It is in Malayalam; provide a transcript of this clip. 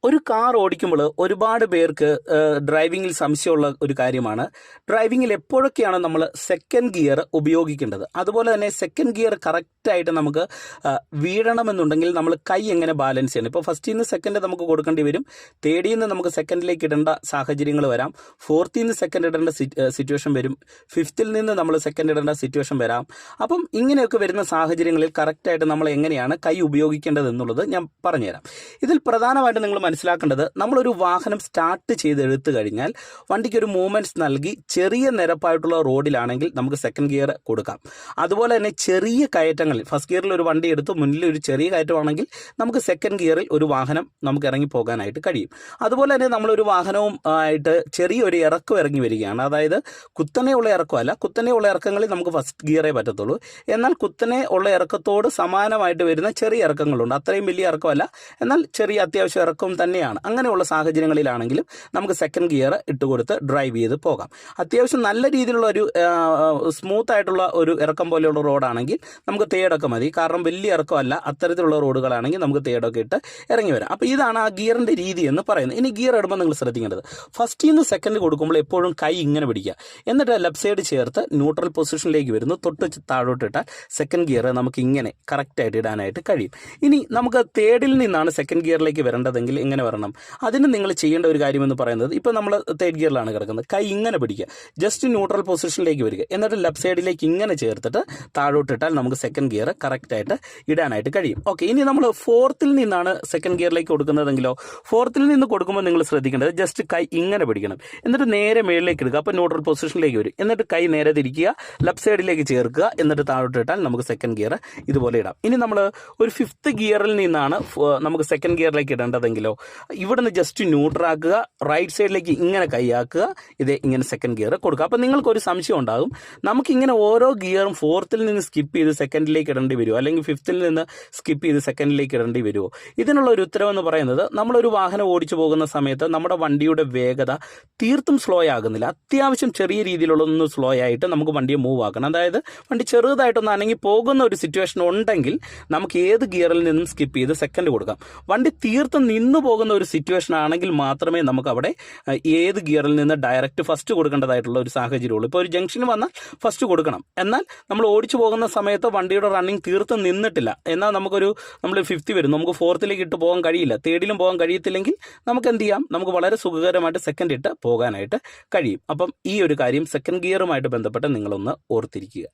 ഒരു കാർ ഓടിക്കുമ്പോൾ ഒരുപാട് പേർക്ക് ഡ്രൈവിങ്ങിൽ സംശയമുള്ള ഒരു കാര്യമാണ്. ഡ്രൈവിങ്ങിൽ എപ്പോഴൊക്കെയാണ് നമ്മൾ സെക്കൻഡ് ഗിയർ ഉപയോഗിക്കേണ്ടത്, അതുപോലെ തന്നെ സെക്കൻഡ് ഗിയർ കറക്റ്റായിട്ട് നമുക്ക് വീഴണമെന്നുണ്ടെങ്കിൽ നമ്മൾ കൈ എങ്ങനെ ബാലൻസ് ചെയ്യണം. ഇപ്പോൾ ഫസ്റ്റിൽ നിന്ന് സെക്കൻഡ് നമുക്ക് കൊടുക്കേണ്ടി വരും, തേർഡിൽ നിന്ന് നമുക്ക് സെക്കൻഡിലേക്ക് ഇടേണ്ട സാഹചര്യങ്ങൾ വരാം, ഫോർത്തിൽ നിന്ന് സെക്കൻഡ് ഇടേണ്ട സിറ്റുവേഷൻ വരും, ഫിഫ്ത്തിൽ നിന്ന് നമ്മൾ സെക്കൻഡ് ഇടേണ്ട സിറ്റുവേഷൻ വരാം. അപ്പം ഇങ്ങനെയൊക്കെ വരുന്ന സാഹചര്യങ്ങളിൽ കറക്റ്റായിട്ട് നമ്മൾ എങ്ങനെയാണ് കൈ ഉപയോഗിക്കേണ്ടത് എന്നുള്ളത് ഞാൻ പറഞ്ഞുതരാം. ഇതിൽ പ്രധാനമായിട്ട് നിങ്ങൾ മനസ്സിലാക്കേണ്ടത്, നമ്മളൊരു വാഹനം സ്റ്റാർട്ട് ചെയ്തെടുത്തു കഴിഞ്ഞാൽ വണ്ടിക്ക് ഒരു മൂവ്മെൻറ്റ്സ് നൽകി ചെറിയ നിരപ്പായിട്ടുള്ള റോഡിലാണെങ്കിൽ നമുക്ക് സെക്കൻഡ് ഗിയർ കൊടുക്കാം. അതുപോലെ തന്നെ ചെറിയ കയറ്റങ്ങളിൽ ഫസ്റ്റ് ഗിയറിൽ ഒരു വണ്ടി എടുത്ത് മുന്നിൽ ഒരു ചെറിയ കയറ്റമാണെങ്കിൽ നമുക്ക് സെക്കൻഡ് ഗിയറിൽ ഒരു വാഹനം നമുക്ക് ഇറങ്ങി പോകാനായിട്ട് കഴിയും. അതുപോലെ തന്നെ നമ്മളൊരു വാഹനവും ആയിട്ട് ചെറിയൊരു ഇറക്കം ഇറങ്ങി വരികയാണ്, അതായത് കുത്തനെയുള്ള ഇറക്കമല്ല, കുത്തനെയുള്ള ഇറക്കങ്ങളിൽ നമുക്ക് ഫസ്റ്റ് ഗിയറേ പറ്റത്തുള്ളൂ. എന്നാൽ കുത്തനെ ഉള്ള ഇറക്കത്തോട് സമാനമായിട്ട് വരുന്ന ചെറിയ ഇറക്കങ്ങളുണ്ട്, അത്രയും വലിയ ഇറക്കമല്ല, എന്നാൽ ചെറിയ അത്യാവശ്യം ഇറക്കം തന്നെയാണ്. അങ്ങനെയുള്ള സാഹചര്യങ്ങളിലാണെങ്കിലും നമുക്ക് സെക്കൻഡ് ഗിയർ ഇട്ടുകൊടുത്ത് ഡ്രൈവ് ചെയ്ത് പോകാം. അത്യാവശ്യം നല്ല രീതിയിലുള്ള ഒരു സ്മൂത്ത് ആയിട്ടുള്ള ഒരു ഇറക്കം പോലെയുള്ള റോഡാണെങ്കിൽ നമുക്ക് തേടൊക്കെ മതി, കാരണം വലിയ ഇറക്കമല്ല. അത്തരത്തിലുള്ള റോഡുകളാണെങ്കിൽ നമുക്ക് തേടൊക്കെ ഇട്ട് ഇറങ്ങി വരാം. അപ്പോൾ ഇതാണ് ആ ഗിയറിൻ്റെ രീതി എന്ന് പറയുന്നത്. ഇനി ഗിയർ ഇടുമ്പോൾ നിങ്ങൾ ശ്രദ്ധിക്കേണ്ടത്, ഫസ്റ്റിൽ നിന്ന് സെക്കൻഡ് കൊടുക്കുമ്പോൾ എപ്പോഴും കൈ ഇങ്ങനെ പിടിക്കുക, എന്നിട്ട് ലെഫ്റ്റ് സൈഡ് ചേർത്ത് ന്യൂട്രൽ പൊസിഷനിലേക്ക് വരുന്നു, തൊട്ട് താഴോട്ടിട്ടാൽ സെക്കൻഡ് ഗിയർ നമുക്ക് ഇങ്ങനെ കറക്റ്റായിട്ട് ഇടാനായിട്ട് കഴിയും. ഇനി നമുക്ക് തേർഡിൽ നിന്നാണ് സെക്കൻഡ് ഗിയറിലേക്ക് വരേണ്ടതെങ്കിൽ എങ്ങനെ വരണം, അതിന് നിങ്ങൾ ചെയ്യേണ്ട ഒരു കാര്യമെന്ന് പറയുന്നത്, ഇപ്പോൾ നമ്മൾ തേർഡ് ഗിയറിലാണ് കിടക്കുന്നത്, കൈ ഇങ്ങനെ പിടിക്കുക, ജസ്റ്റ് ന്യൂട്രൽ പൊസിഷനിലേക്ക് വരിക, എന്നിട്ട് ലെഫ്റ്റ് സൈഡിലേക്ക് ഇങ്ങനെ ചേർത്തിട്ട് താഴോട്ടിട്ടാൽ നമുക്ക് സെക്കൻഡ് ഗിയർ കറക്റ്റായിട്ട് ഇടാനായിട്ട് കഴിയും. ഓക്കെ, ഇനി നമ്മൾ ഫോർത്തിൽ നിന്നാണ് സെക്കൻഡ് ഗിയറിലേക്ക് കൊടുക്കുന്നതെങ്കിലോ, ഫോർത്തിൽ നിന്ന് കൊടുക്കുമ്പോൾ നിങ്ങൾ ശ്രദ്ധിക്കേണ്ടത്, ജസ്റ്റ് കൈ ഇങ്ങനെ പിടിക്കണം, എന്നിട്ട് നേരെ മേളിലേക്ക് എടുക്കുക, അപ്പോൾ ന്യൂട്രൽ പൊസിഷനിലേക്ക് വരും, എന്നിട്ട് കൈ നേരെ തിരിക്കുക, ലെഫ്റ്റ് സൈഡിലേക്ക് ചേർക്കുക, എന്നിട്ട് താഴോട്ടിട്ടാൽ നമുക്ക് സെക്കൻഡ് ഗിയർ ഇതുപോലെ ഇടാം. ഇനി നമ്മൾ ഒരു ഫിഫ്ത്ത് ഗിയറിൽ നിന്നാണ് നമുക്ക് സെക്കൻഡ് ഗിയറിലേക്ക് ഇടേണ്ടതെങ്കിലോ, ഇവിടുന്ന് ജസ്റ്റ് ന്യൂട്രാക്കുക, റൈറ്റ് സൈഡിലേക്ക് ഇങ്ങനെ കൈയാക്കുക, ഇതേ ഇങ്ങനെ സെക്കൻഡ് ഗിയർ കൊടുക്കുക. അപ്പോൾ നിങ്ങൾക്കൊരു സംശയം ഉണ്ടാകും, നമുക്കിങ്ങനെ ഓരോ ഗിയറും ഫോർത്തിൽ നിന്ന് സ്കിപ്പ് ചെയ്ത് സെക്കൻഡിലേക്ക് ഇടേണ്ടി വരുമോ, അല്ലെങ്കിൽ ഫിഫ്ത്തിൽ നിന്ന് സ്കിപ്പ് ചെയ്ത് സെക്കൻഡിലേക്ക് ഇടേണ്ടി വരുമോ? ഇതിനുള്ള ഒരു ഉത്തരവെന്ന് പറയുന്നത്, നമ്മളൊരു വാഹനം ഓടിച്ചു പോകുന്ന സമയത്ത് നമ്മുടെ വണ്ടിയുടെ വേഗത തീർത്തും സ്ലോ ആകുന്നില്ല, അത്യാവശ്യം ചെറിയ രീതിയിലുള്ള ഒന്ന് സ്ലോ ആയിട്ട് നമുക്ക് വണ്ടിയെ മൂവ് ആക്കണം. അതായത് വണ്ടി ചെറുതായിട്ടൊന്ന് അനങ്ങി പോകുന്ന ഒരു സിറ്റുവേഷൻ ഉണ്ടെങ്കിൽ നമുക്ക് ഏത് ഗിയറിൽ നിന്നും സ്കിപ്പ് ചെയ്ത് സെക്കൻഡ് കൊടുക്കാം. വണ്ടി തീർത്തും നിന്നു പോകുന്ന ഒരു സിറ്റുവേഷൻ ആണെങ്കിൽ മാത്രമേ നമുക്ക് അവിടെ ഏത് ഗിയറിൽ നിന്ന് ഡയറക്റ്റ് ഫസ്റ്റ് കൊടുക്കേണ്ടതായിട്ടുള്ള ഒരു സാഹചര്യമുള്ളൂ. ഇപ്പോൾ ഒരു ജംഗ്ഷന് വന്നാൽ ഫസ്റ്റ് കൊടുക്കണം, എന്നാൽ നമ്മൾ ഓടിച്ചു പോകുന്ന സമയത്ത് വണ്ടിയുടെ റണ്ണിങ് തീർത്തും നിന്നിട്ടില്ല, എന്നാൽ നമ്മൾ ഫിഫ്ത്ത് വരും, നമുക്ക് ഫോർത്തിലേക്ക് ഇട്ട് പോകാൻ കഴിയില്ല, തേർഡിലും പോകാൻ കഴിയത്തില്ലെങ്കിൽ നമുക്ക് എന്ത് ചെയ്യാം, നമുക്ക് വളരെ സുഖകരമായിട്ട് സെക്കൻഡ് ഇട്ട് പോകാനായിട്ട് കഴിയും. അപ്പം ഈ ഒരു കാര്യം സെക്കൻഡ് ഗിയറുമായിട്ട് ബന്ധപ്പെട്ട് നിങ്ങളൊന്ന് ഓർത്തിരിക്കുക.